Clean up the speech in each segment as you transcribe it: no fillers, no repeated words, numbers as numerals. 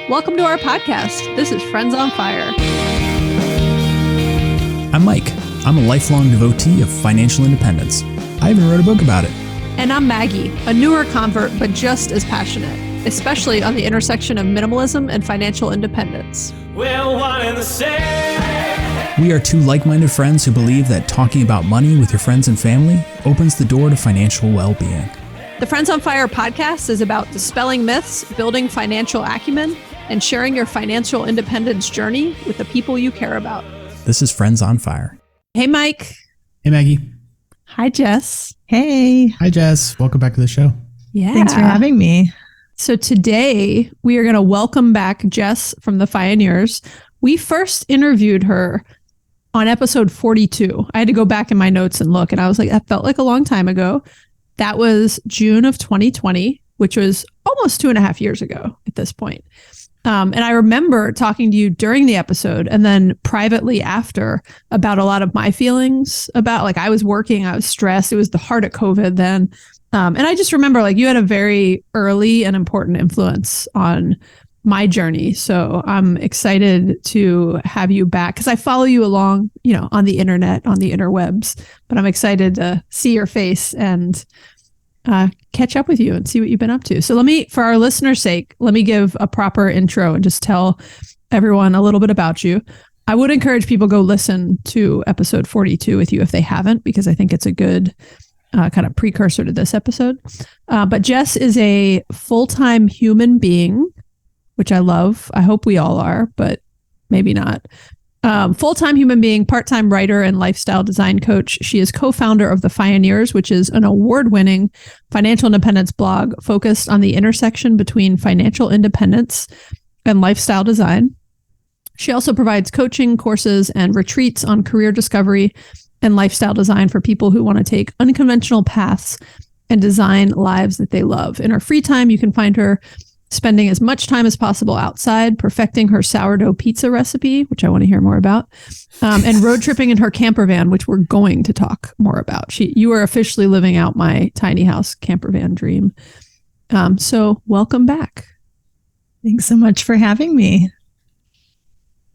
Welcome to our podcast. This is Friends on Fire. I'm Mike. I'm a lifelong devotee of financial independence. I even wrote a book about it. And I'm Maggie, a newer convert, but just as passionate, especially on the intersection of minimalism and financial independence. We're one and the same. We are two like-minded friends who believe that talking about money with your friends and family opens the door to financial well-being. The Friends on Fire podcast is about dispelling myths, building financial acumen, and sharing your financial independence journey with the people you care about. This is Friends on Fire. Hey, Mike. Hey, Maggie. Hi, Jess. Hey. Hi, Jess. Welcome back to the show. Yeah. Thanks for having me. So today we are going to welcome back Jess from the Fioneers. We first interviewed her on episode 42. I had to go back in my notes and look, and I was like, that felt like a long time ago. That was June of 2020, which was almost 2.5 years ago at this point. And I remember talking to you during the episode and then privately after about a lot of my feelings about, like, I was working, I was stressed. It was the heart of COVID then. And I just remember, like, you had a very early and important influence on my journey. So I'm excited to have you back because I follow you along, on the internet, on the interwebs, but I'm excited to see your face and catch up with you and see what you've been up to. So for our listeners' sake, let me give a proper intro and just tell everyone a little bit about you. I would encourage people go listen to episode 42 with you if they haven't, because I think it's a good kind of precursor to this episode. But Jess is a full-time human being, which I love. I hope we all are, but maybe not. Full-time human being, part-time writer and lifestyle design coach. She is co-founder of The Fioneers, which is an award-winning financial independence blog focused on the intersection between financial independence and lifestyle design. She also provides coaching, courses, and retreats on career discovery and lifestyle design for people who want to take unconventional paths and design lives that they love. In her free time, you can find her spending as much time as possible outside, perfecting her sourdough pizza recipe, which I want to hear more about, and road tripping in her campervan, which we're going to talk more about. You are officially living out my tiny house campervan dream. So welcome back. Thanks so much for having me.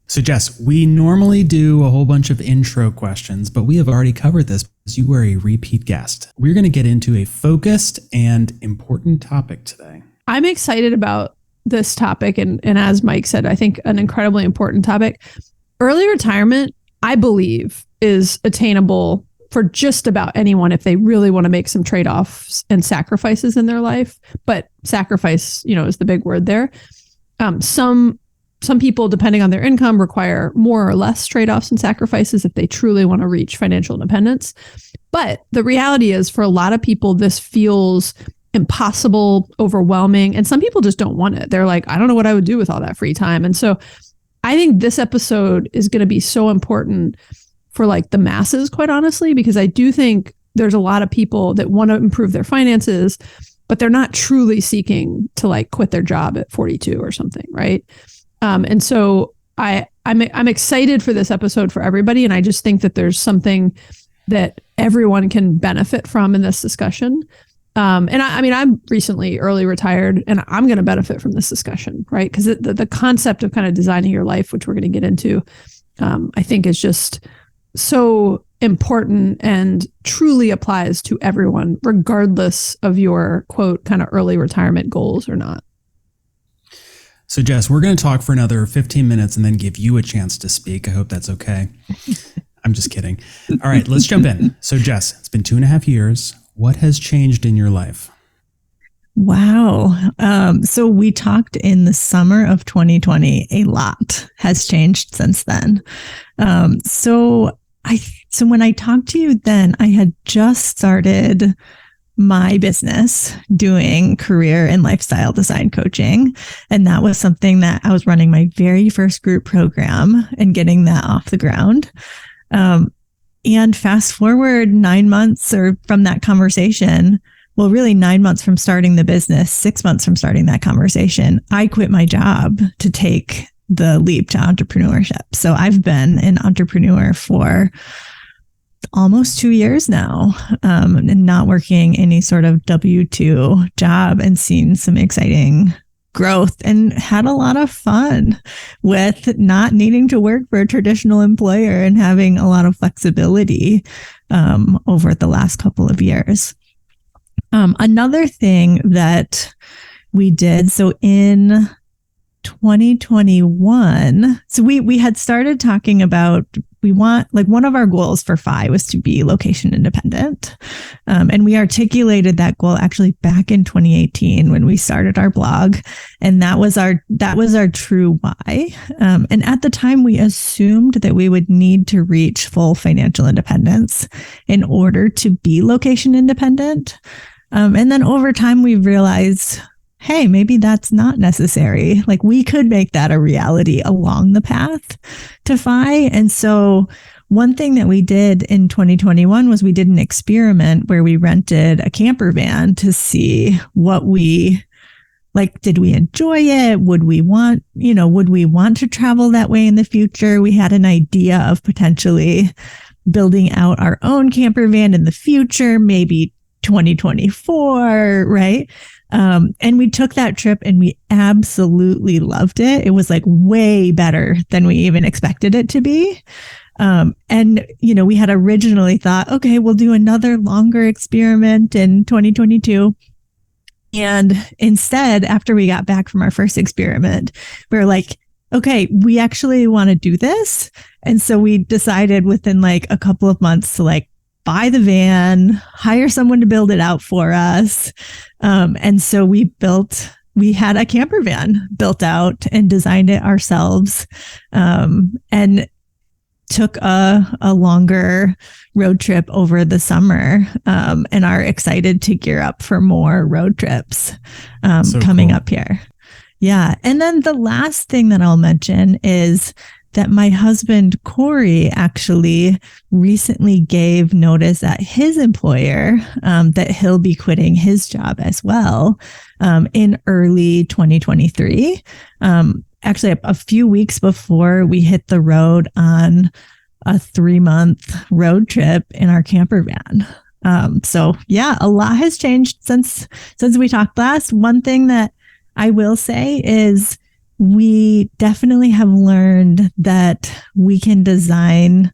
So, Jess, we normally do a whole bunch of intro questions, but we have already covered this because you were a repeat guest. We're going to get into a focused and important topic today. I'm excited about this topic. And as Mike said, I think an incredibly important topic. Early retirement, I believe, is attainable for just about anyone if they really want to make some trade-offs and sacrifices in their life. But sacrifice, is the big word there. Some people, depending on their income, require more or less trade-offs and sacrifices if they truly want to reach financial independence. But the reality is, for a lot of people, this feels impossible, overwhelming, and some people just don't want it. They're like, I don't know what I would do with all that free time. And so I think this episode is going to be so important for, like, the masses, quite honestly, because I do think there's a lot of people that want to improve their finances, but they're not truly seeking to, like, quit their job at 42 or something, right? And so I'm excited for this episode for everybody, and I just think that there's something that everyone can benefit from in this discussion. And I'm recently early retired, and I'm going to benefit from this discussion, right? Because the concept of kind of designing your life, which we're going to get into, I think is just so important and truly applies to everyone, regardless of your, quote, kind of early retirement goals or not. So, Jess, we're going to talk for another 15 minutes and then give you a chance to speak. I hope that's okay. I'm just kidding. All right, let's jump in. So, Jess, it's been 2.5 years. What has changed in your life? Wow. So we talked in the summer of 2020. A lot has changed since then. So when I talked to you then, I had just started my business doing career and lifestyle design coaching. And that was something that I was running my very first group program and getting that off the ground. And fast forward 9 months or from that conversation, well, really 9 months from starting the business, 6 months from starting that conversation, I quit my job to take the leap to entrepreneurship. So I've been an entrepreneur for almost 2 years now, and not working any sort of W-2 job and seen some exciting growth and had a lot of fun with not needing to work for a traditional employer and having a lot of flexibility over the last couple of years. Another thing that we did, so in 2021, so we had started talking about, we want, like, one of our goals for FI was to be location independent. And we articulated that goal actually back in 2018 when we started our blog. And that was our true why. And at the time we assumed that we would need to reach full financial independence in order to be location independent. And then over time we realized, hey, maybe that's not necessary. Like, we could make that a reality along the path to FI. And so one thing that we did in 2021 was we did an experiment where we rented a camper van to see what we, like, did we enjoy it? Would we want to travel that way in the future? We had an idea of potentially building out our own camper van in the future, maybe 2024, right? And we took that trip and we absolutely loved it. It was like way better than we even expected it to be. And, we had originally thought, okay, we'll do another longer experiment in 2022. And instead, after we got back from our first experiment, we were like, okay, we actually want to do this. And so we decided within like a couple of months to like buy the van, hire someone to build it out for us. And so we had a camper van built out and designed it ourselves, and took a longer road trip over the summer, and are excited to gear up for more road trips coming up here. Yeah. And then the last thing that I'll mention is that my husband, Corey, actually recently gave notice at his employer that he'll be quitting his job as well in early 2023. Actually, a few weeks before we hit the road on a 3-month road trip in our camper van. So yeah, a lot has changed since we talked last. One thing that I will say is we definitely have learned that we can design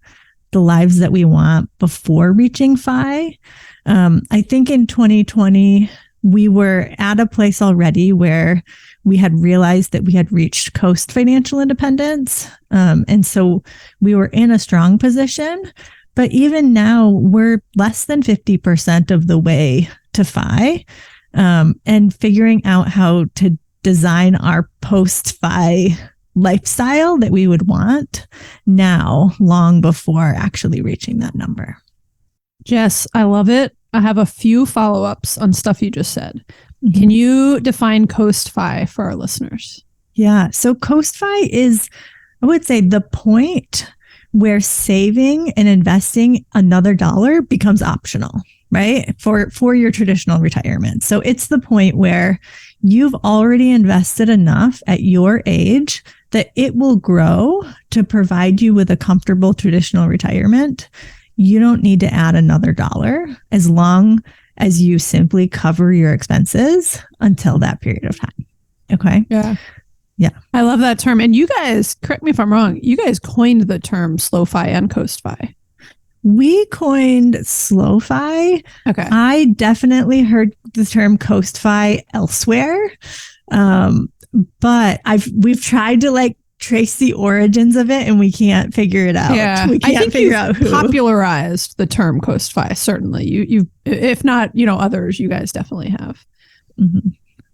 the lives that we want before reaching FI. I think in 2020, we were at a place already where we had realized that we had reached coast financial independence. And so we were in a strong position. But even now, we're less than 50% of the way to FI, and figuring out how to design our post-FI lifestyle that we would want now, long before actually reaching that number. Jess, I love it. I have a few follow-ups on stuff you just said. Mm-hmm. Can you define coast-FI for our listeners? Yeah. So coast-FI is, I would say, the point where saving and investing another dollar becomes optional, right? For your traditional retirement. So it's the point where you've already invested enough at your age that it will grow to provide you with a comfortable traditional retirement. You don't need to add another dollar as long as you simply cover your expenses until that period of time. Okay. Yeah. Yeah. I love that term. And you guys, correct me if I'm wrong, you guys coined the term slow FI and coast FI. We coined slow FI. Okay. I definitely heard the term coast FI elsewhere. But we've tried to like trace the origins of it and we can't figure it out. Yeah. We can't figure out who popularized the term coast FI. Certainly. You if not, others, you guys definitely have. Mm-hmm.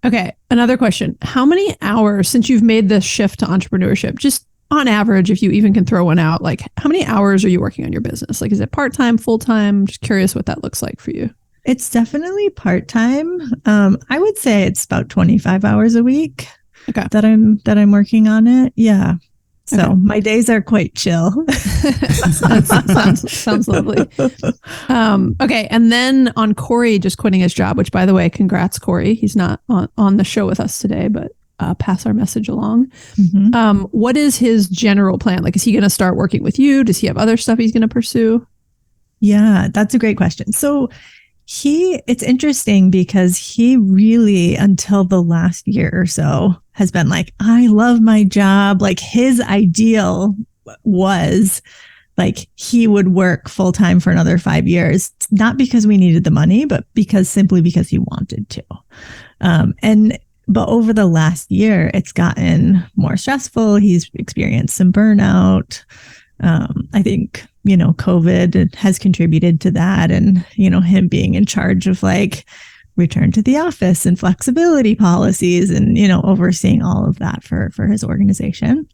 Okay. Another question. How many hours since you've made this shift to entrepreneurship, just on average, if you even can throw one out, like how many hours are you working on your business? Like, is it part-time, full-time? Just curious what that looks like for you. It's definitely part-time. I would say it's about 25 hours a week. Okay. That I'm working on it. Yeah. So okay. My days are quite chill. sounds lovely. Okay. And then on Corey just quitting his job, which by the way, congrats, Corey. He's not on the show with us today, but pass our message along. Mm-hmm. What is his general plan? Like, is he going to start working with you? Does he have other stuff he's going to pursue? Yeah, that's a great question. So it's interesting because he really, until the last year or so, has been like, I love my job. Like his ideal was like he would work full time for another 5 years, not because we needed the money, but simply because he wanted to. But over the last year, it's gotten more stressful. He's experienced some burnout. I think, COVID has contributed to that, and, him being in charge of like return to the office and flexibility policies and, overseeing all of that for his organization.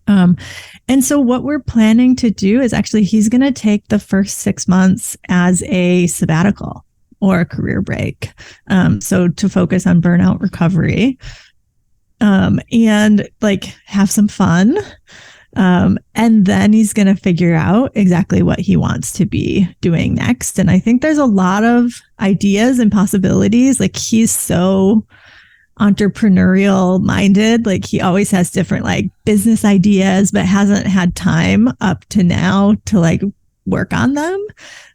And so what we're planning to do is actually he's going to take the first 6 months as a sabbatical or a career break. So to focus on burnout recovery, and like have some fun. And then he's going to figure out exactly what he wants to be doing next. And I think there's a lot of ideas and possibilities. Like he's so entrepreneurial minded. Like he always has different like business ideas, but hasn't had time up to now to like work on them.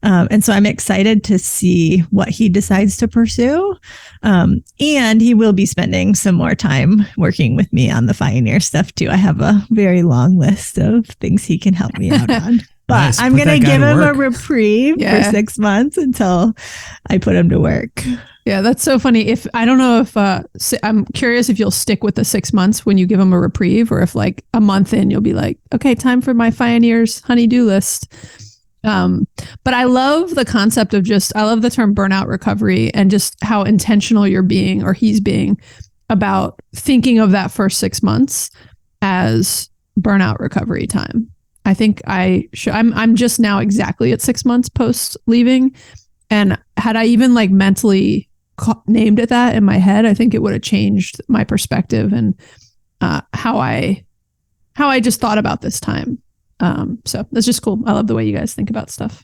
And so I'm excited to see what he decides to pursue. And he will be spending some more time working with me on the Fioneer stuff too. I have a very long list of things he can help me out on. But nice. I'm going to give him a reprieve for 6 months until I put him to work. Yeah, that's so funny. I don't know if I'm curious if you'll stick with the 6 months when you give him a reprieve, or if like a month in you'll be like, okay, time for my Fioneers honey-do list. But I love the concept of I love the term burnout recovery and just how intentional you're being, or he's being, about thinking of that first 6 months as burnout recovery time. I think I'm just now exactly at 6 months post leaving. And had I even like mentally named it that in my head, I think it would have changed my perspective and how I just thought about this time. So that's just cool. I love the way you guys think about stuff.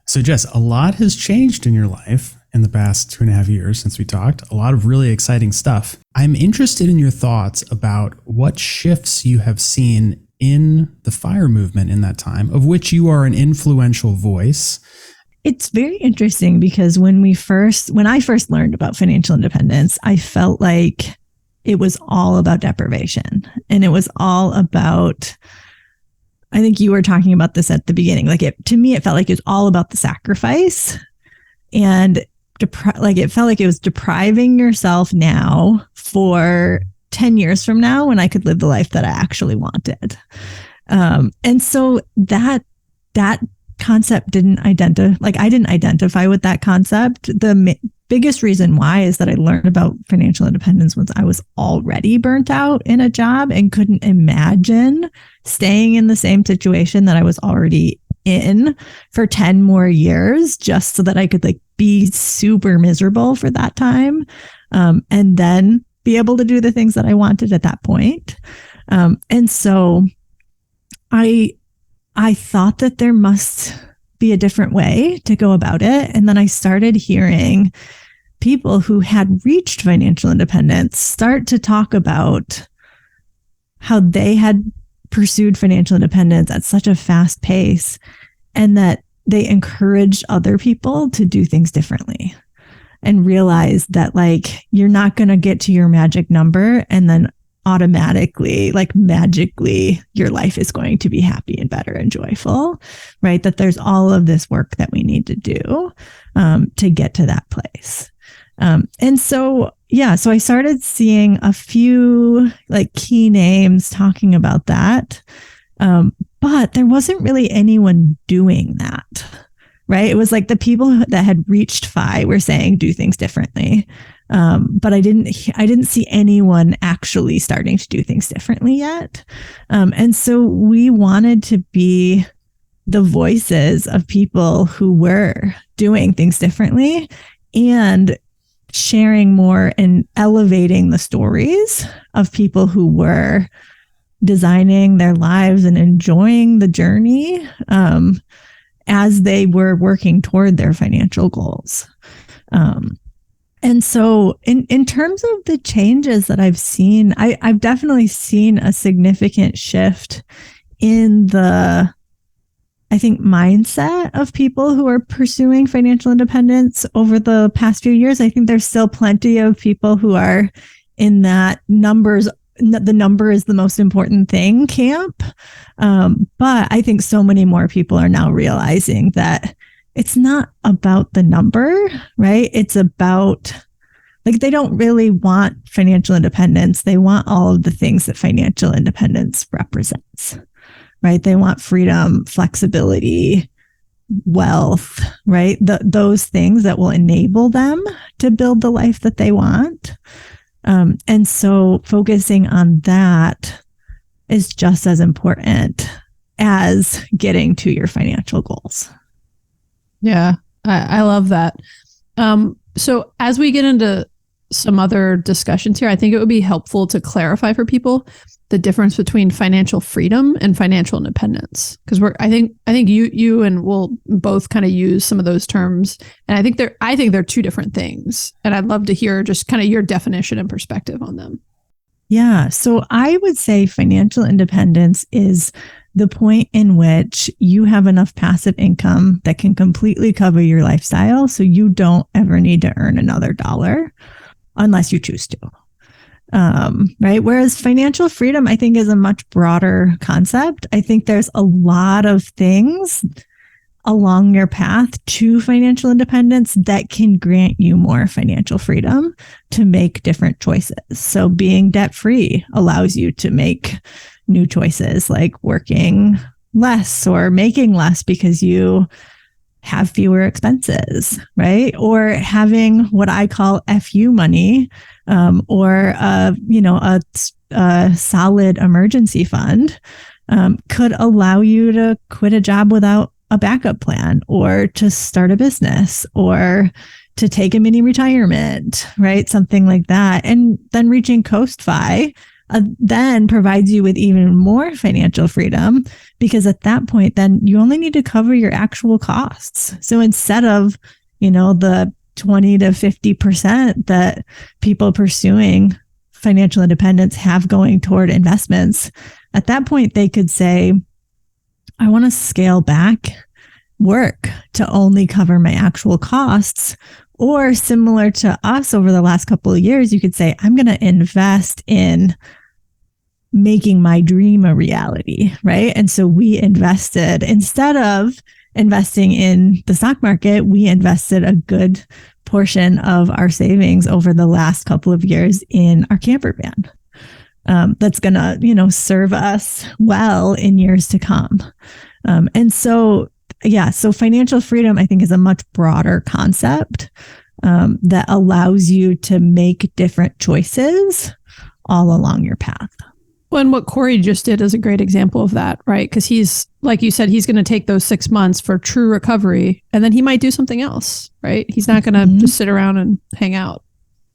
So Jess, a lot has changed in your life in the past 2.5 years since we talked. A lot of really exciting stuff. I'm interested in your thoughts about what shifts you have seen in the FIRE movement in that time, of which you are an influential voice. It's very interesting because when I first learned about financial independence, I felt like it was all about deprivation, and it was all about, I think you were talking about this at the beginning. To me, it felt like it was all about the sacrifice, and it felt like it was depriving yourself now for 10 years from now when I could live the life that I actually wanted. And so that concept I didn't identify with that concept. The biggest reason why is that I learned about financial independence once I was already burnt out in a job and couldn't imagine staying in the same situation that I was already in for 10 more years just so that I could like be super miserable for that time, and then be able to do the things that I wanted at that point. And so I thought that there must be a different way to go about it. And then I started hearing people who had reached financial independence start to talk about how they had pursued financial independence at such a fast pace, and that they encouraged other people to do things differently, and realized that like you're not going to get to your magic number and then automatically, like magically, your life is going to be happy and better and joyful, right? That there's all of this work that we need to do to get to that place. And so I started seeing a few like key names talking about that. But there wasn't really anyone doing that, right? It was like the people that had reached FI were saying, do things differently. But I didn't see anyone actually starting to do things differently yet. And so we wanted to be the voices of people who were doing things differently and sharing more and elevating the stories of people who were designing their lives and enjoying the journey as they were working toward their financial goals. And so in terms of the changes that I've seen, I've definitely seen a significant shift in the I think, mindset of people who are pursuing financial independence over the past few years. I think there's still plenty of people who are in that the number is the most important thing camp. But I think so many more people are now realizing that it's not about the number, right? It's about, like, they don't really want financial independence. They want all of the things that financial independence represents, right? They want freedom, flexibility, wealth, right? Those things that will enable them to build the life that they want. And so focusing on that is just as important as getting to your financial goals. Yeah, I love that. So as we get into some other discussions here, I think it would be helpful to clarify for people the difference between financial freedom and financial independence, because I think you and we'll both kind of use some of those terms, and I think they're two different things, and I'd love to hear just kind of your definition and perspective on them. Yeah, so I would say financial independence is the point in which you have enough passive income that can completely cover your lifestyle, so you don't ever need to earn another dollar unless you choose to. Right. Whereas financial freedom, I think, is a much broader concept. I think there's a lot of things along your path to financial independence that can grant you more financial freedom to make different choices. So being debt free allows you to make new choices, like working less or making less because you have fewer expenses, right? Or having what I call FU money, or a solid emergency fund, could allow you to quit a job without a backup plan, or to start a business, or to take a mini retirement, right? Something like that. And then reaching Coast-Fi then provides you with even more financial freedom, because at that point, then you only need to cover your actual costs. So instead of, the 20 to 50% that people pursuing financial independence have going toward investments, at that point, they could say, I want to scale back work to only cover my actual costs. Or similar to us over the last couple of years, you could say, I'm going to invest in making my dream a reality, right? And so we invested, instead of investing in the stock market, we invested a good portion of our savings over the last couple of years in our campervan. That's going to, serve us well in years to come. And so, so financial freedom, I think, is a much broader concept that allows you to make different choices all along your path. Well, and what Corey just did is a great example of that, right? Because he's, like you said, he's going to take those 6 months for true recovery, and then he might do something else, right? He's not going to just sit around and hang out.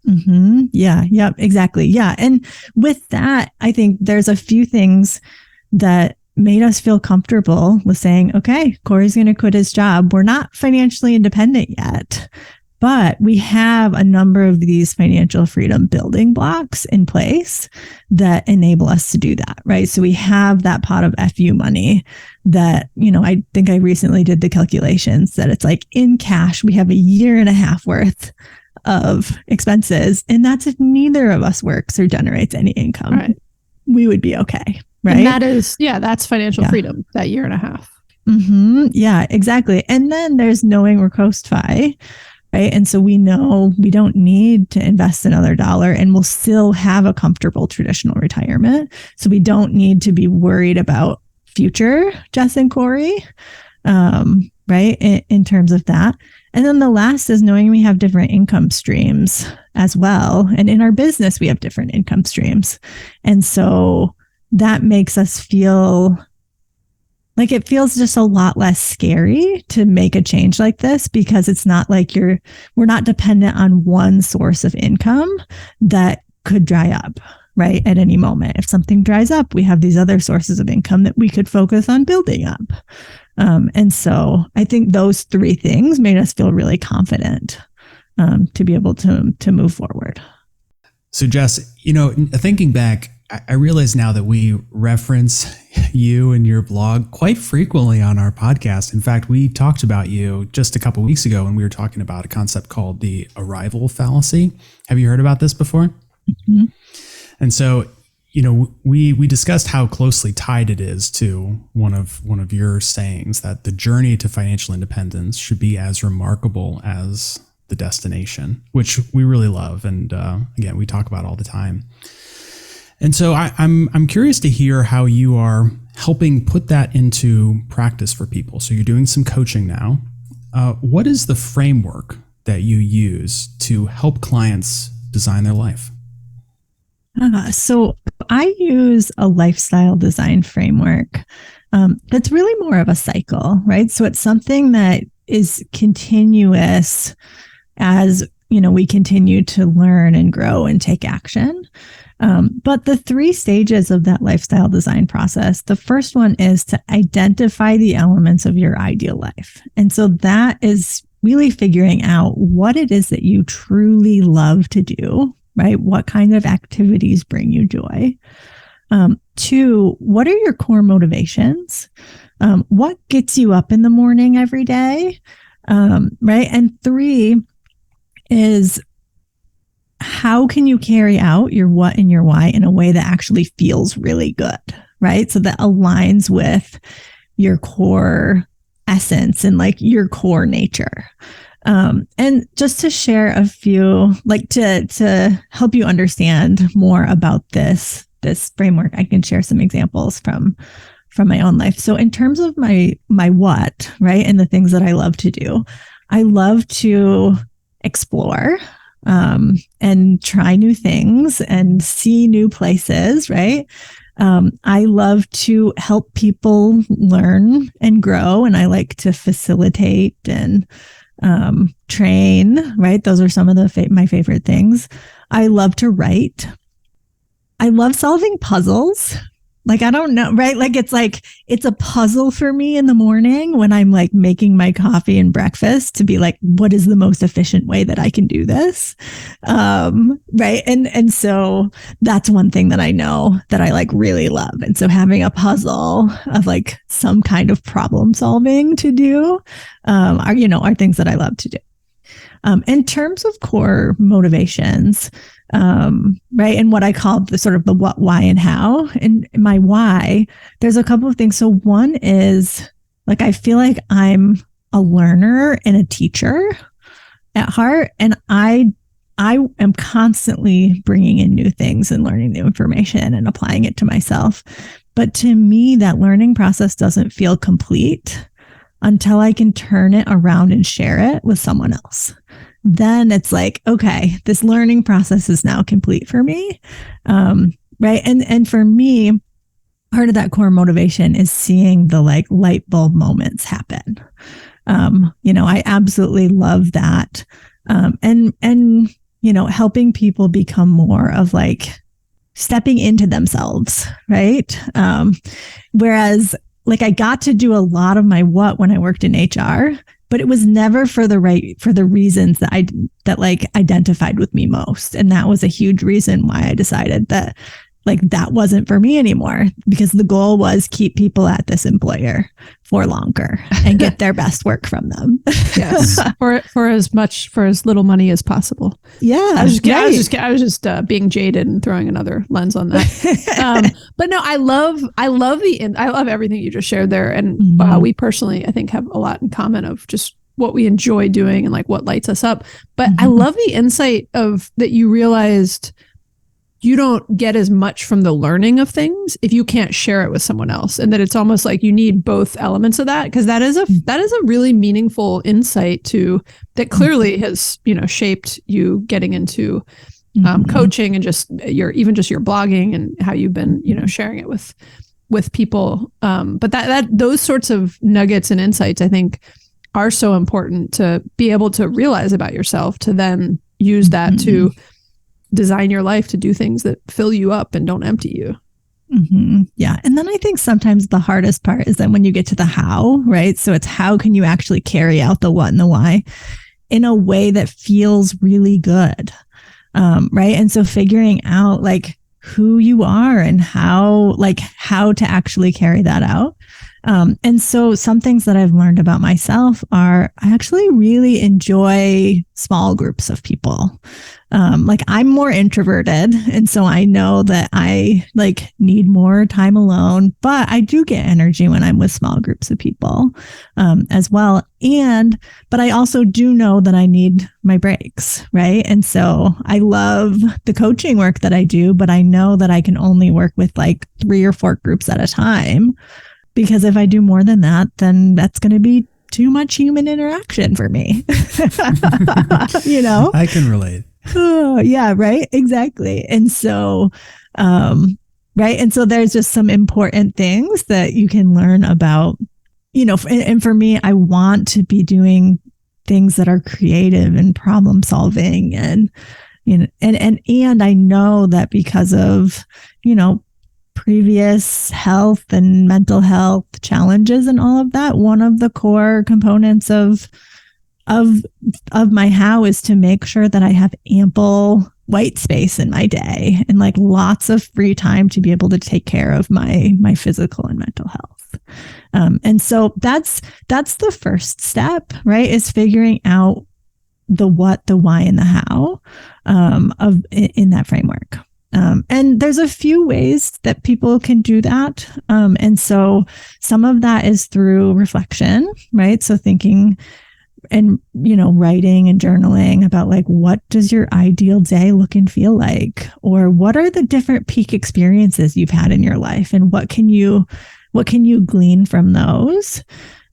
Mm-hmm. Yeah. Yep. Exactly. Yeah. And with that, I think there's a few things that made us feel comfortable with saying, okay, Corey's going to quit his job. We're not financially independent yet, but we have a number of these financial freedom building blocks in place that enable us to do that, right? So we have that pot of FU money that, I think I recently did the calculations that it's like in cash, we have a year and a half worth of expenses. And that's if neither of us works or generates any income. Right. We would be okay. Right. And that is, that's financial freedom, that year and a half. Mm-hmm. Yeah, exactly. And then there's knowing we're Coast-Fi, right? And so we know we don't need to invest another dollar, and we'll still have a comfortable traditional retirement. So we don't need to be worried about future Jess and Corey, right? In terms of that. And then the last is knowing we have different income streams as well. And in our business, we have different income streams. And so that makes us feel like it feels just a lot less scary to make a change like this, because it's not like we're not dependent on one source of income that could dry up, right? At any moment. If something dries up, we have these other sources of income that we could focus on building up. And so I think those three things made us feel really confident to be able to move forward. So Jess, thinking back, I realize now that we reference you and your blog quite frequently on our podcast. In fact, we talked about you just a couple weeks ago when we were talking about a concept called the arrival fallacy. Have you heard about this before? Mm-hmm. And so, we discussed how closely tied it is to one of your sayings that the journey to financial independence should be as remarkable as the destination, which we really love. And again, we talk about all the time. And so I'm curious to hear how you are helping put that into practice for people. So you're doing some coaching now. What is the framework that you use to help clients design their life? So I use a lifestyle design framework that's really more of a cycle, right? So it's something that is continuous as we continue to learn and grow and take action. But the 3 stages of that lifestyle design process, the first one is to identify the elements of your ideal life. And so that is really figuring out what it is that you truly love to do, right? What kind of activities bring you joy? 2, what are your core motivations? What gets you up in the morning every day? Right? And 3 is, how can you carry out your what and your why in a way that actually feels really good, right? So that aligns with your core essence and like your core nature. And just to share a few, like to help you understand more about this framework, I can share some examples from my own life. So in terms of my what, right, and the things that I love to do, I love to explore and try new things and see new places, right? I love to help people learn and grow, and I like to facilitate and train, right? Those are some of my favorite things. I love to write. I love solving puzzles. Like, I don't know, right? Like, it's a puzzle for me in the morning when I'm like making my coffee and breakfast to be like, what is the most efficient way that I can do this? Right. And so that's one thing that I know that I like really love. And so having a puzzle of like some kind of problem solving to do, are things that I love to do. In terms of core motivations, right, and what I call the sort of the what, why, and how. And my why, there's a couple of things. So one is like, I feel like I'm a learner and a teacher at heart, and I am constantly bringing in new things and learning new information and applying it to myself. But to me, that learning process doesn't feel complete until I can turn it around and share it with someone else. Then it's like, okay, this learning process is now complete for me. Right. And for me, part of that core motivation is seeing the like light bulb moments happen. I absolutely love that. And helping people become more of like stepping into themselves. Right. Whereas like I got to do a lot of my what when I worked in HR, but it was never for the reasons that like identified with me most. And that was a huge reason why I decided that like that wasn't for me anymore, because the goal was keep people at this employer for longer and get their best work from them. Yes. for as little money as possible. Yeah. I was just being jaded and throwing another lens on that. But no, I love everything you just shared there. And we personally, I think, have a lot in common of just what we enjoy doing and like what lights us up. But I love the insight of that you realized you don't get as much from the learning of things if you can't share it with someone else, and that it's almost like you need both elements of that, because that is a really meaningful insight that clearly has shaped you getting into coaching and just your blogging and how you've been sharing it with people. But that those sorts of nuggets and insights, I think, are so important to be able to realize about yourself, to then use that to design your life to do things that fill you up and don't empty you. Yeah. And then I think sometimes the hardest part is then when you get to the how, right? So it's how can you actually carry out the what and the why in a way that feels really good. Right. And so figuring out like, who you are and how to actually carry that out. And so some things that I've learned about myself are I actually really enjoy small groups of people. I'm more introverted. And so I know that I need more time alone, but I do get energy when I'm with small groups of people, as well. But I also do know that I need my breaks. Right. And so I love the coaching work that I do, but I know that I can only work with 3 or 4 groups at a time, because if I do more than that, then that's going to be too much human interaction for me. I can relate. Oh, yeah, right. Exactly. And so, right. And so there's just some important things that you can learn about, and for me, I want to be doing things that are creative and problem solving and I know that because of, previous health and mental health challenges and all of that, one of the core components of my how is to make sure that I have ample white space in my day and lots of free time to be able to take care of my physical and mental health. And so that's the first step, right? Is figuring out the what, the why, and the how in that framework. And there's a few ways that people can do that. And so some of that is through reflection, right? So thinking and, writing and journaling about what does your ideal day look and feel like? Or what are the different peak experiences you've had in your life? And what can you glean from those?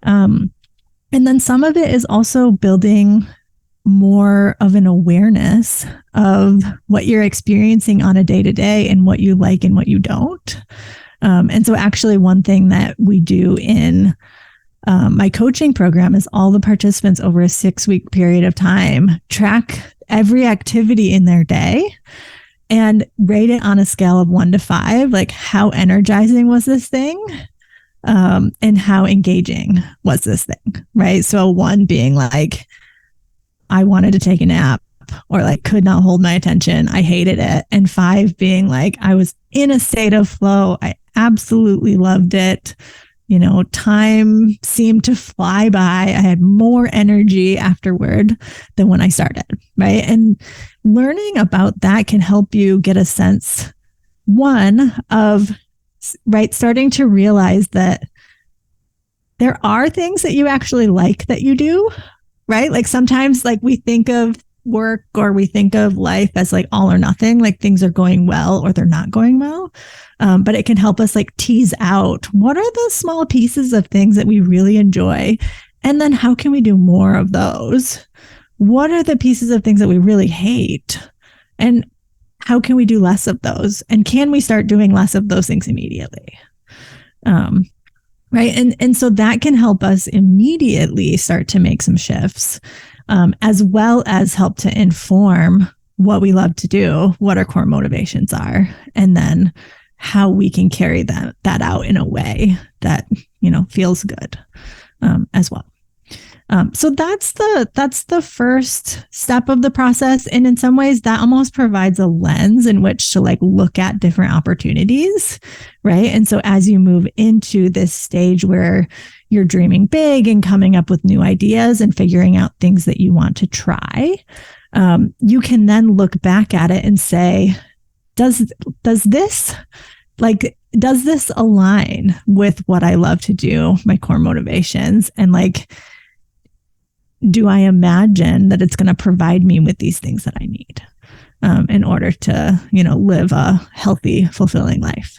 And then some of it is also building more of an awareness of what you're experiencing on a day-to-day and what you like and what you don't. And so actually one thing that we do in my coaching program is all the participants over a 6-week period of time track every activity in their day and rate it on a scale of 1 to 5, how energizing was this thing? And how engaging was this thing, right? So 1 being I wanted to take a nap or could not hold my attention. I hated it. And 5 being I was in a state of flow. I absolutely loved it. Time seemed to fly by. I had more energy afterward than when I started, right? And learning about that can help you get a sense, 1, of, right, starting to realize that there are things that you actually like that you do, right? Sometimes we think of work or we think of life as all or nothing, things are going well or they're not going well. But it can help us tease out what are the small pieces of things that we really enjoy. And then how can we do more of those? What are the pieces of things that we really hate? And how can we do less of those? And can we start doing less of those things immediately? Right. And so that can help us immediately start to make some shifts, as well as help to inform what we love to do, what our core motivations are, and then how we can carry that out in a way that, feels good, as well. So that's the first step of the process. And in some ways that almost provides a lens in which to look at different opportunities, right? And so as you move into this stage where you're dreaming big and coming up with new ideas and figuring out things that you want to try, you can then look back at it and say, does this align with what I love to do, my core motivations? And do I imagine that it's going to provide me with these things that I need in order to, live a healthy, fulfilling life?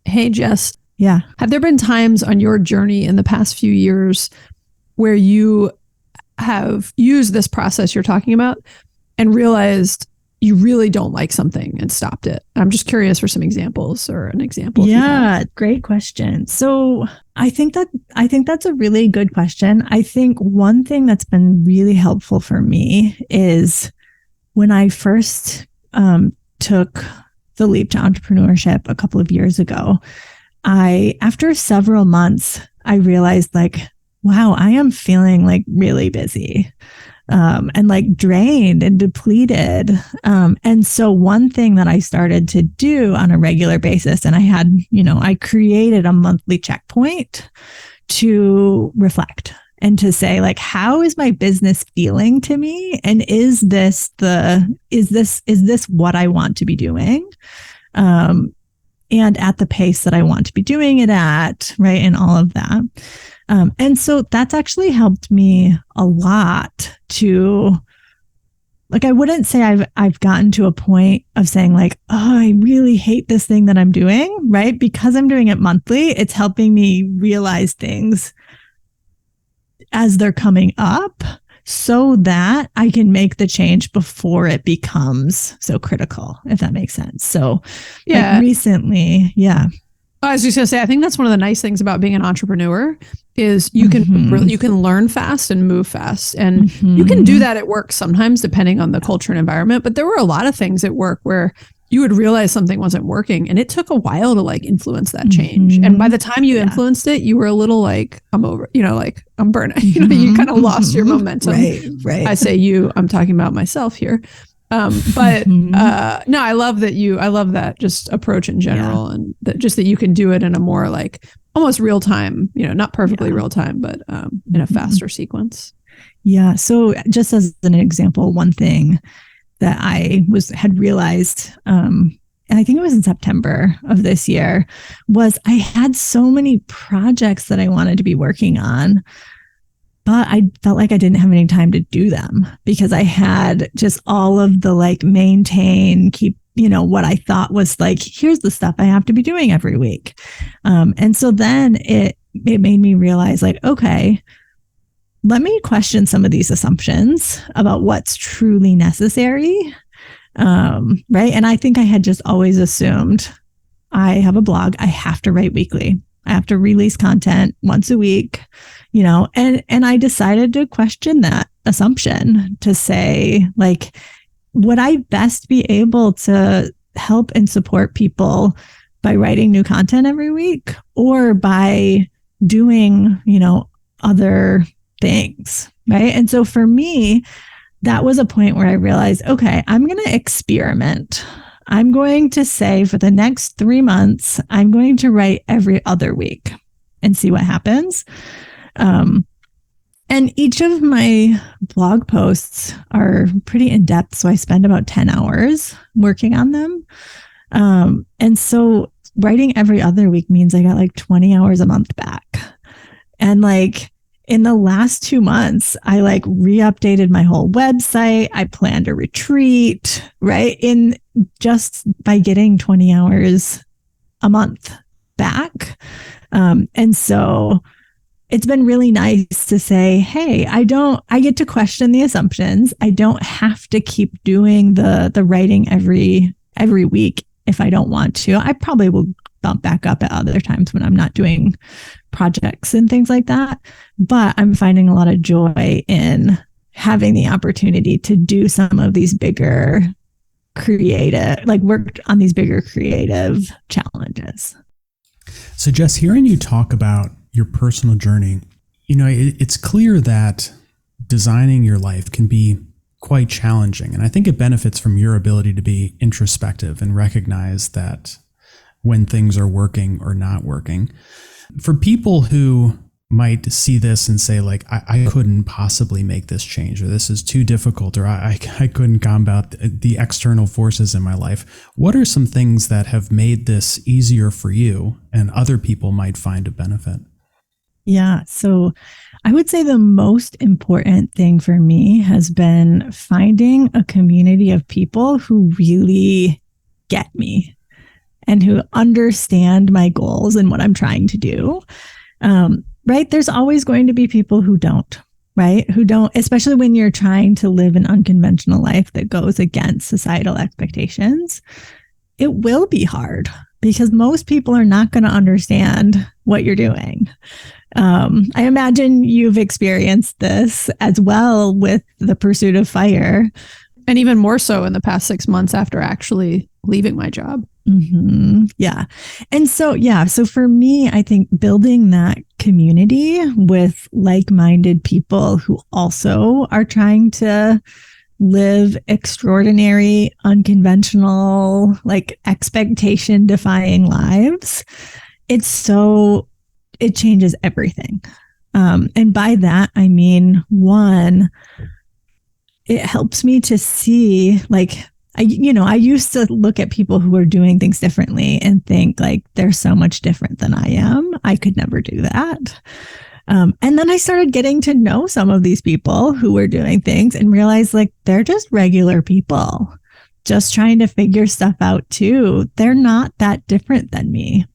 Hey, Jess. Yeah. Have there been times on your journey in the past few years where you have used this process you're talking about and realized you really don't like something and stopped it? I'm just curious for some examples or an example. Yeah, great question. So I think that's a really good question. I think one thing that's been really helpful for me is when I first took the leap to entrepreneurship a couple of years ago, after several months, I realized wow, I am feeling really busy. and like drained and depleted. And so one thing that I started to do on a regular basis, and I created a monthly checkpoint to reflect and to say, like, how is my business feeling to me? And is this what I want to be doing? And at the pace that I want to be doing it at, right? And all of that. And so that's actually helped me a lot to, like, I wouldn't say I've gotten to a point of saying like, oh, I really hate this thing that I'm doing, right? Because I'm doing it monthly, it's helping me realize things as they're coming up so that I can make the change before it becomes so critical, if that makes sense. So yeah, like recently, yeah. I was just gonna say, I think that's one of the nice things about being an entrepreneur is you can learn fast and move fast, and you can do that at work sometimes, depending on the culture and environment. But there were a lot of things at work where you would realize something wasn't working, and it took a while to like influence that change. And by the time you influenced it, you were a little like, I'm over, like I'm burning. You kind of lost your momentum. Right. I say you, I'm talking about myself here. But no, I love that just approach in general, and that you can do it in a more like almost real time, not perfectly real time, but in a faster sequence. Yeah. So just as an example, one thing that I had realized, and I think it was in September of this year, was I had so many projects that I wanted to be working on, but I felt like I didn't have any time to do them because I had just all of the like keep, what I thought was like, here's the stuff I have to be doing every week. And so then it made me realize like, okay, let me question some of these assumptions about what's truly necessary. Right. And I think I had just always assumed I have a blog. I have to write weekly. I have to release content once a week, and I decided to question that assumption to say, like, would I best be able to help and support people by writing new content every week or by doing, other things, right? And so for me, that was a point where I realized, okay, I'm going to experiment. I'm going to say for the next 3 months, I'm going to write every other week and see what happens. And each of my blog posts are pretty in depth. So I spend about 10 hours working on them. And so writing every other week means I got like 20 hours a month back. And like, in the last 2 months, I like re-updated my whole website. I planned a retreat, right? In just by getting 20 hours a month back. And so it's been really nice to say, hey, I get to question the assumptions. I don't have to keep doing the writing every week if I don't want to. I probably will bump back up at other times when I'm not doing projects and things like that. But I'm finding a lot of joy in having the opportunity to do some of these bigger creative, like work on these bigger creative challenges. So Jess, hearing you talk about your personal journey, it's clear that designing your life can be quite challenging. And I think it benefits from your ability to be introspective and recognize that when things are working or not working. For people who might see this and say, like, I couldn't possibly make this change, or this is too difficult, or I couldn't combat the external forces in my life, what are some things that have made this easier for you and other people might find a benefit? Yeah. So I would say the most important thing for me has been finding a community of people who really get me and who understand my goals and what I'm trying to do. Right. There's always going to be people who don't, right? Who don't, especially when you're trying to live an unconventional life that goes against societal expectations. It will be hard because most people are not going to understand what you're doing. I imagine you've experienced this as well with the pursuit of fire. And even more so in the past 6 months after actually leaving my job. Yeah. And so, so for me, I think building that community with like-minded people who also are trying to live extraordinary, unconventional, like expectation defying lives, it changes everything. And by that, I mean, one, it helps me to see, like, I used to look at people who are doing things differently and think like they're so much different than I am. I could never do that. And then I started getting to know some of these people who were doing things and realized like they're just regular people just trying to figure stuff out too. They're not that different than me.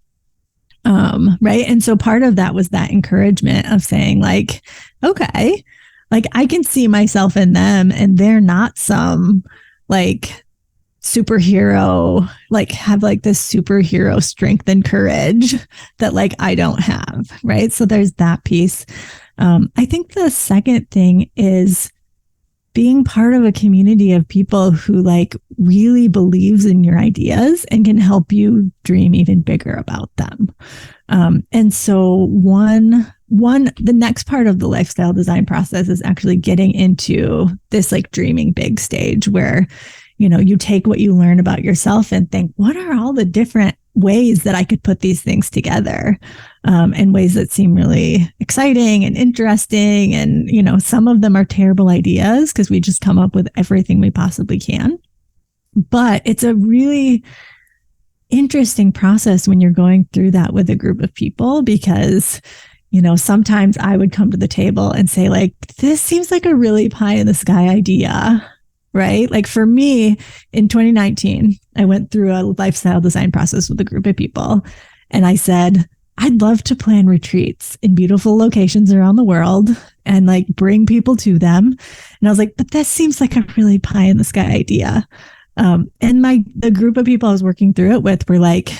Right. And so part of that was that encouragement of saying like, okay, like I can see myself in them and they're not some like superhero, like have like this superhero strength and courage that like I don't have. Right. So there's that piece. I think the second thing is being part of a community of people who like really believes in your ideas and can help you dream even bigger about them. And so the next part of the lifestyle design process is actually getting into this like dreaming big stage where, you take what you learn about yourself and think, what are all the different ways that I could put these things together, in ways that seem really exciting and interesting. And, some of them are terrible ideas because we just come up with everything we possibly can. But it's a really interesting process when you're going through that with a group of people, because, sometimes I would come to the table and say like, this seems like a really pie in the sky idea. Right? Like for me in 2019, I went through a lifestyle design process with a group of people. And I said, I'd love to plan retreats in beautiful locations around the world and like bring people to them. And I was like, but that seems like a really pie in the sky idea. And the group of people I was working through it with were like,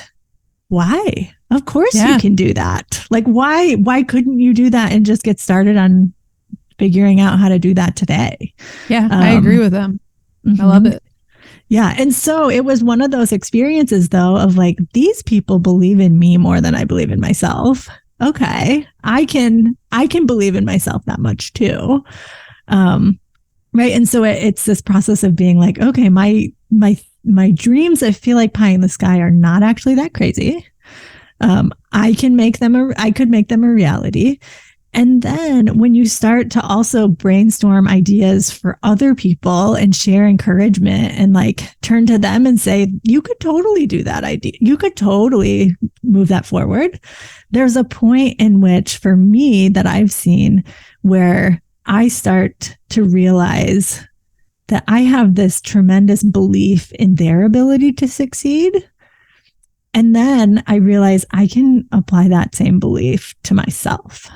why? Of course you can do that. Like, why couldn't you do that and just get started on figuring out how to do that today? Yeah, I agree with them. I love it. Yeah. And so it was one of those experiences though, of like, these people believe in me more than I believe in myself. Okay. I can believe in myself that much too. Right. And so it's this process of being like, okay, my dreams that feel like pie in the sky are not actually that crazy. I could make them a reality. And then when you start to also brainstorm ideas for other people and share encouragement and like turn to them and say, you could totally do that idea. You could totally move that forward. There's a point in which for me that I've seen where I start to realize that I have this tremendous belief in their ability to succeed. And then I realize I can apply that same belief to myself.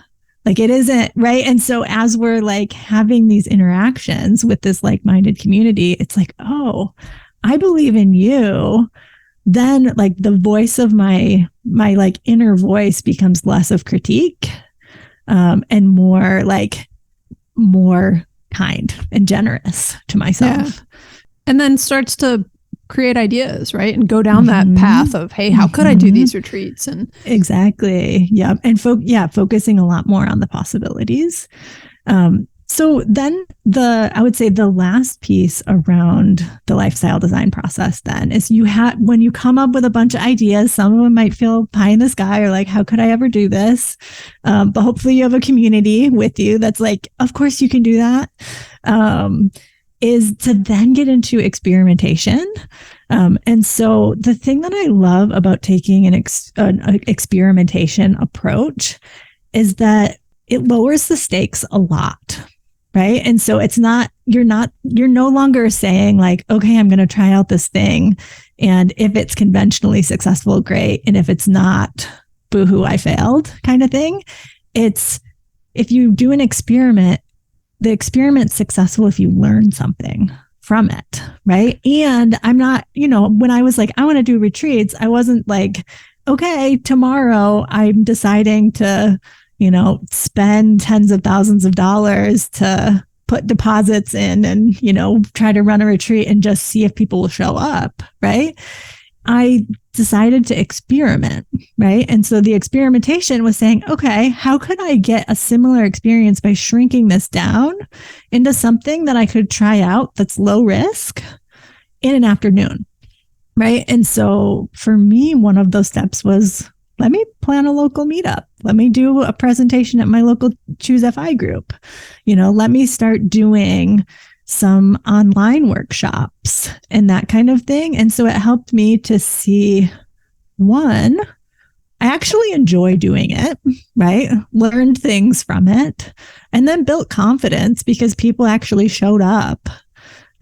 Like it isn't right. And so as we're like having these interactions with this like-minded community, it's like, oh, I believe in you. Then like the voice of my like inner voice becomes less of critique, and more kind and generous to myself. Yeah. And then starts to create ideas, right? And go down that path of, hey, how could I do these retreats? And exactly. Yeah. And focusing a lot more on the possibilities. So then I would say the last piece around the lifestyle design process then is when you come up with a bunch of ideas, some of them might feel pie in the sky or like, how could I ever do this? But hopefully you have a community with you that's like, of course you can do that. Is to then get into experimentation. And so the thing that I love about taking an experimentation approach is that it lowers the stakes a lot, right? And so you're no longer saying like, okay, I'm going to try out this thing. And if it's conventionally successful, great. And if it's not, boohoo, I failed kind of thing. It's if you do an experiment, the experiment's successful if you learn something from it, right? And I'm not, when I was like, I want to do retreats, I wasn't like, okay, tomorrow I'm deciding to, spend tens of thousands of dollars to put deposits in and, try to run a retreat and just see if people will show up, right? I decided to experiment, right? And so the experimentation was saying, okay, how could I get a similar experience by shrinking this down into something that I could try out that's low risk in an afternoon, right? And so for me, one of those steps was, let me plan a local meetup. Let me do a presentation at my local Choose FI group. Let me start doing some online workshops and that kind of thing. And so it helped me to see, one, I actually enjoy doing it, right? Learned things from it, and then built confidence because people actually showed up.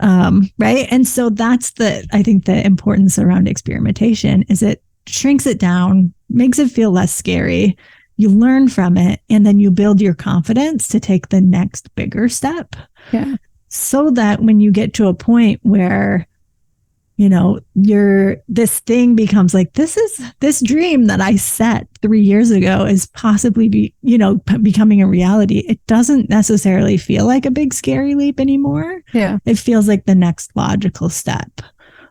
Right. And so that's I think the importance around experimentation is it shrinks it down, makes it feel less scary. You learn from it, and then you build your confidence to take the next bigger step. Yeah. So that when you get to a point where, this thing becomes like, this dream that I set 3 years ago is possibly becoming a reality. It doesn't necessarily feel like a big scary leap anymore. Yeah. It feels like the next logical step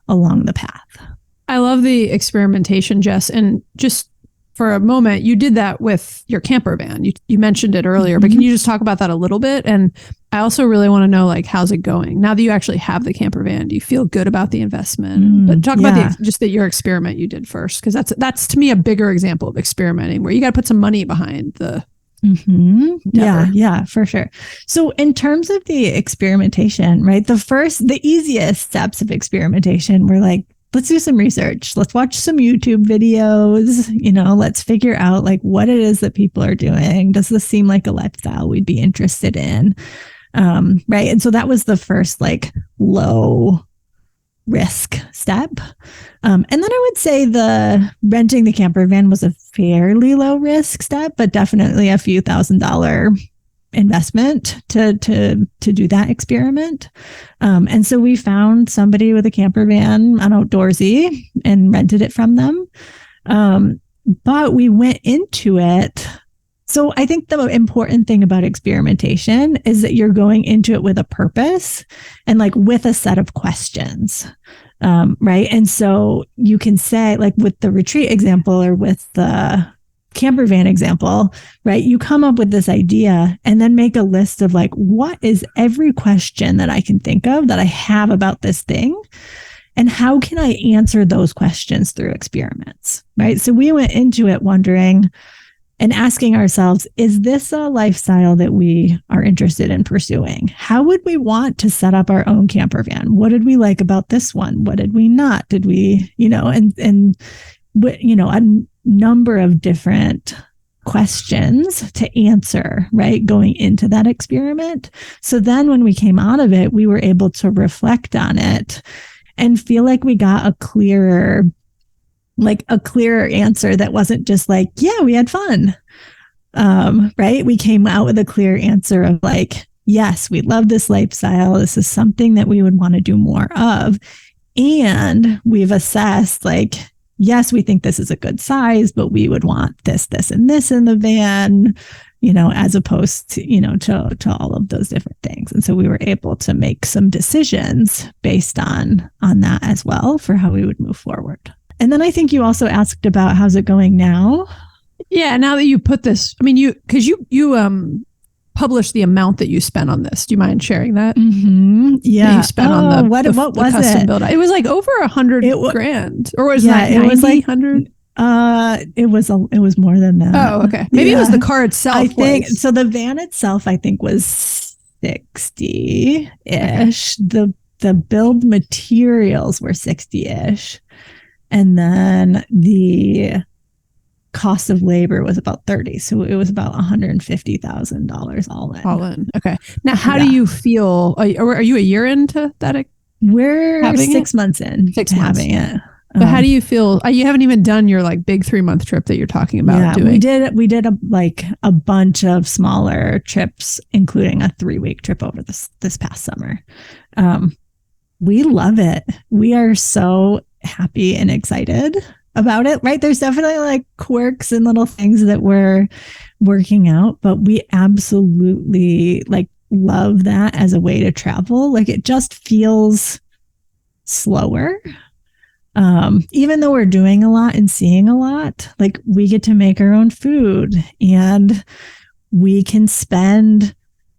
along the path. I love the experimentation, Jess. And just for a moment, you did that with your camper van. You mentioned it earlier, but can you just talk about that a little bit? And I also really want to know, how's it going now that you actually have the camper van? Do you feel good about the investment? But talk about your experiment you did first, because that's to me a bigger example of experimenting where you got to put some money behind the. Yeah, for sure. So in terms of the experimentation, right, the easiest steps of experimentation were like, let's do some research. Let's watch some YouTube videos. Let's figure out what it is that people are doing. Does this seem like a lifestyle we'd be interested in? Right. And so that was the first low risk step. And then I would say the renting the camper van was a fairly low risk step, but definitely a few $1,000 investment to do that experiment. And so we found somebody with a camper van on Outdoorsy and rented it from them. But we went into it. So I think the important thing about experimentation is that you're going into it with a purpose and with a set of questions. Right. And so you can say with the retreat example or with the camper van example, right? You come up with this idea and then make a list of what is every question that I can think of that I have about this thing, and how can I answer those questions through experiments, right? So we went into it wondering and asking ourselves, is this a lifestyle that we are interested in pursuing? How would we want to set up our own camper van? What did we like about this one? What did we not? Did we, a number of different questions to answer, right? Going into that experiment. So then when we came out of it, we were able to reflect on it and feel like we got a clearer answer that wasn't just yeah, we had fun. Right. We came out with a clear answer of yes, we love this lifestyle. This is something that we would want to do more of. And we've assessed yes, we think this is a good size, but we would want this, and this in the van, as opposed to, to all of those different things. And so we were able to make some decisions based on that as well for how we would move forward. And then I think you also asked about how's it going now? Yeah. Now that you put this, because you published the amount that you spent on this. Do you mind sharing that? Yeah. That you spent on the what was custom it? build out. It was over $100,000, or was that it was 100? It was more than that. Oh, okay. Maybe it was the car itself. I think so. The van itself, I think, was 60-ish. Okay. The build materials were 60-ish. And then the cost of labor was about 30. So it was about $150,000 all in. All in. Okay. Now, how do you feel? Are you a year into that? We're 6 months in. 6 months. Having it. But how do you feel? You haven't even done your big 3-month trip that you're talking about doing. We did a bunch of smaller trips, including a 3-week trip over this past summer. We love it. We are so happy and excited about it, right? There's definitely quirks and little things that we're working out, but we absolutely love that as a way to travel. Like it just feels slower. Even though we're doing a lot and seeing a lot, like we get to make our own food and we can spend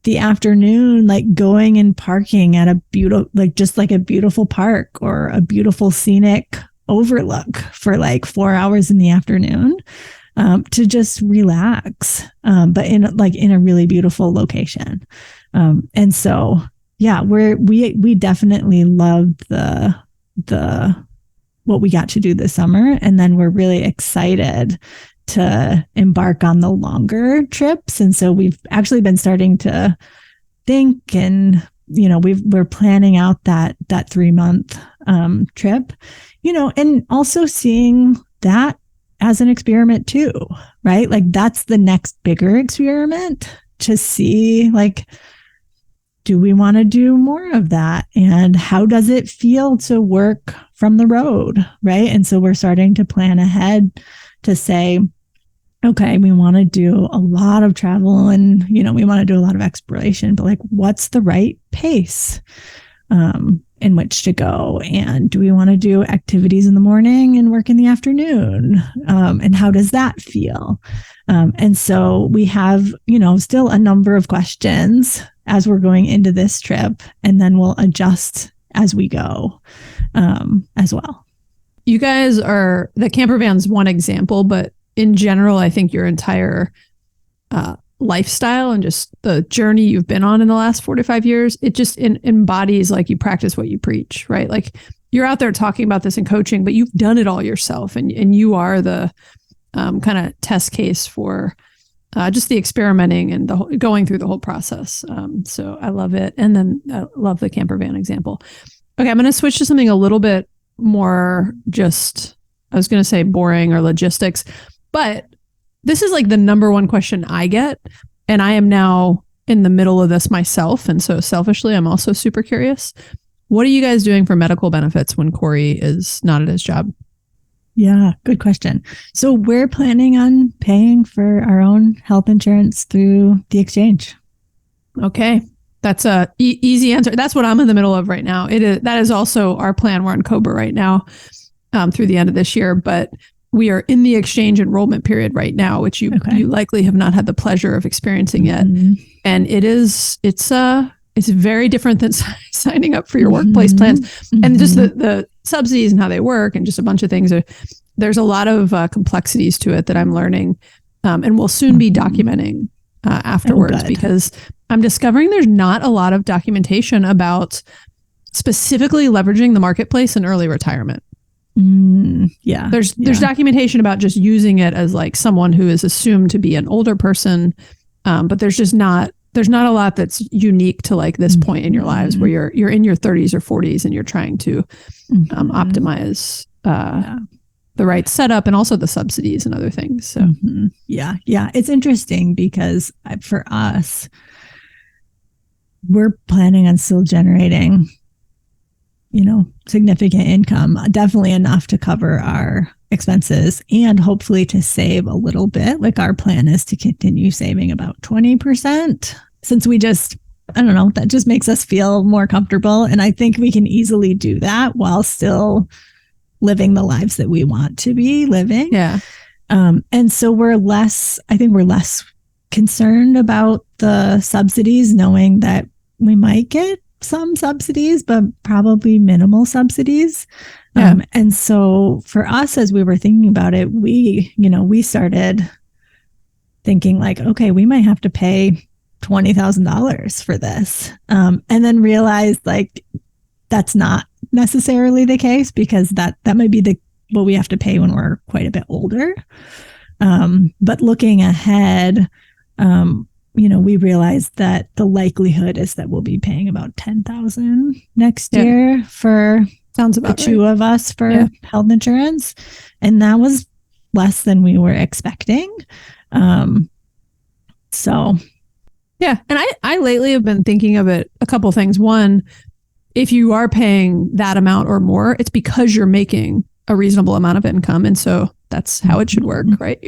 the afternoon like going and parking at a beautiful park or a beautiful scenic overlook for like 4 hours in the afternoon, to just relax, but in a really beautiful location. And so, yeah, we definitely loved the what we got to do this summer. And then we're really excited to embark on the longer trips. And so we've actually been starting to think, and, we're planning out that 3-month trip, and also seeing that as an experiment too, right? Like that's the next bigger experiment to see, like, do we want to do more of that? And how does it feel to work from the road, right? And so we're starting to plan ahead to say, okay, we want to do a lot of travel and, we want to do a lot of exploration, but like, what's the right pace in which to go? And do we want to do activities in the morning and work in the afternoon? And how does that feel? And so we have, still a number of questions as we're going into this trip, and then we'll adjust as we go as well. You guys are, the camper van's one example, but in general, I think your entire lifestyle and just the journey you've been on in the last 4 to 5 years, it just embodies like you practice what you preach, right? Like you're out there talking about this in coaching, but you've done it all yourself, and you are the kind of test case for just the experimenting and going through the whole process. So I love it. And then I love the camper van example. Okay, I'm going to switch to something a little bit more just, I was going to say boring or logistics, but this is like the number one question I get. And I am now in the middle of this myself. And so selfishly, I'm also super curious. What are you guys doing for medical benefits when Corey is not at his job? Yeah, good question. So we're planning on paying for our own health insurance through the exchange. Okay. That's a easy answer. That's what I'm in the middle of right now. That is also our plan. We're in COBRA right now through the end of this year, but we are in the exchange enrollment period right now, which you likely have not had the pleasure of experiencing yet. And it's very different than signing up for your workplace plans, and just the subsidies and how they work and just a bunch of things. There's a lot of complexities to it that I'm learning, and we'll soon be documenting afterwards, because I'm discovering there's not a lot of documentation about specifically leveraging the marketplace in early retirement. There's documentation about just using it as like someone who is assumed to be an older person, but there's not a lot that's unique to like this point in your lives where you're in your 30s or 40s and you're trying to optimize the right setup and also the subsidies and other things. So yeah, it's interesting because for us, we're planning on still generating, significant income, definitely enough to cover our expenses and hopefully to save a little bit. Like our plan is to continue saving about 20%, since that just makes us feel more comfortable. And I think we can easily do that while still living the lives that we want to be living. Yeah. And so we're less concerned about the subsidies, knowing that we might get some subsidies, but probably minimal subsidies. Yeah. And so for us, as we were thinking about it, we started thinking like, okay, we might have to pay $20,000 for this. And then realized like, that's not necessarily the case, because that might be what we have to pay when we're quite a bit older. But looking ahead, we realized that the likelihood is that we'll be paying about $10,000 next year for the two of us for health insurance. And that was less than we were expecting. So. Yeah. And I lately have been thinking of it, a couple things. One, if you are paying that amount or more, it's because you're making a reasonable amount of income. And so that's how it should work, right?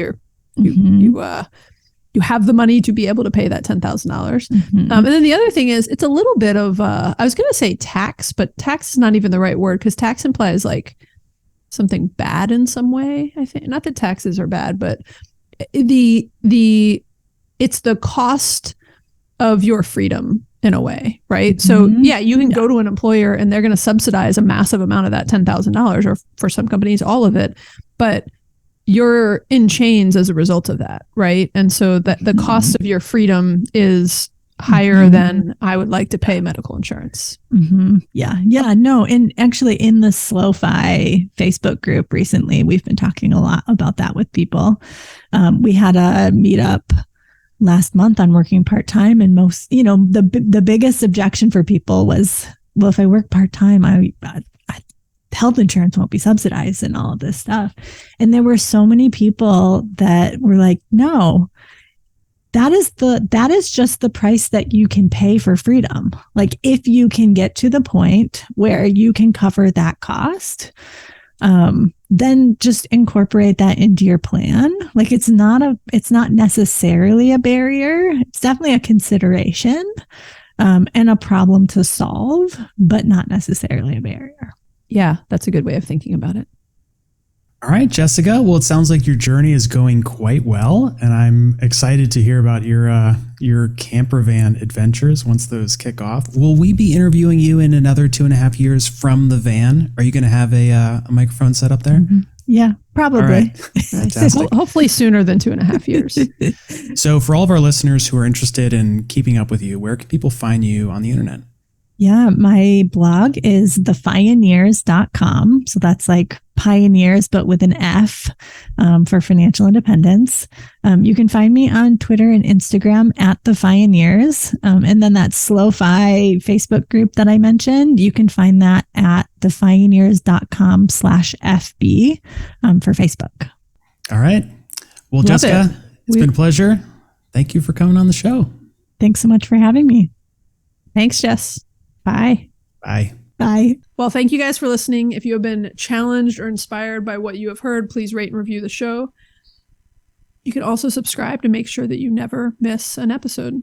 you have the money to be able to pay that $10,000. And then the other thing is it's a little bit of, I was going to say tax, but tax is not even the right word because tax implies like something bad in some way. I think not that taxes are bad, but it's the cost of your freedom in a way, right? So yeah, you can go to an employer and they're going to subsidize a massive amount of that $10,000 or for some companies, all of it, but you're in chains as a result of that, right? And so that the cost of your freedom is higher than I would like to pay medical insurance. Yeah. No. And actually in the Slow-Fi Facebook group recently, we've been talking a lot about that with people. We had a meetup last month on working part-time, and most, the biggest objection for people was, well, if I work part-time, health insurance won't be subsidized and all of this stuff. And there were so many people that were like, no, that is just the price that you can pay for freedom. Like if you can get to the point where you can cover that cost, then just incorporate that into your plan. Like it's not necessarily a barrier. It's definitely a consideration, and a problem to solve, but not necessarily a barrier. Yeah, that's a good way of thinking about it. All right, Jessica. Well, it sounds like your journey is going quite well, and I'm excited to hear about your campervan adventures once those kick off. Will we be interviewing you in another 2.5 years from the van? Are you going to have a microphone set up there? Yeah, probably. All right. Fantastic. Hopefully sooner than 2.5 years. So for all of our listeners who are interested in keeping up with you, where can people find you on the internet? Yeah, my blog is thefioneers.com. So that's like pioneers, but with an F, for financial independence. You can find me on Twitter and Instagram at the Fioneers. And then that Slow-Fi Facebook group that I mentioned, you can find that at thefioneers.com/FB for Facebook. All right. Well, Love Jessica, it's been a pleasure. Thank you for coming on the show. Thanks so much for having me. Thanks, Jess. Bye. Bye. Bye. Well, thank you guys for listening. If you have been challenged or inspired by what you have heard, please rate and review the show. You can also subscribe to make sure that you never miss an episode.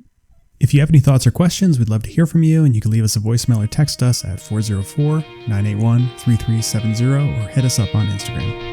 If you have any thoughts or questions, we'd love to hear from you, and you can leave us a voicemail or text us at 404-981-3370 or hit us up on Instagram.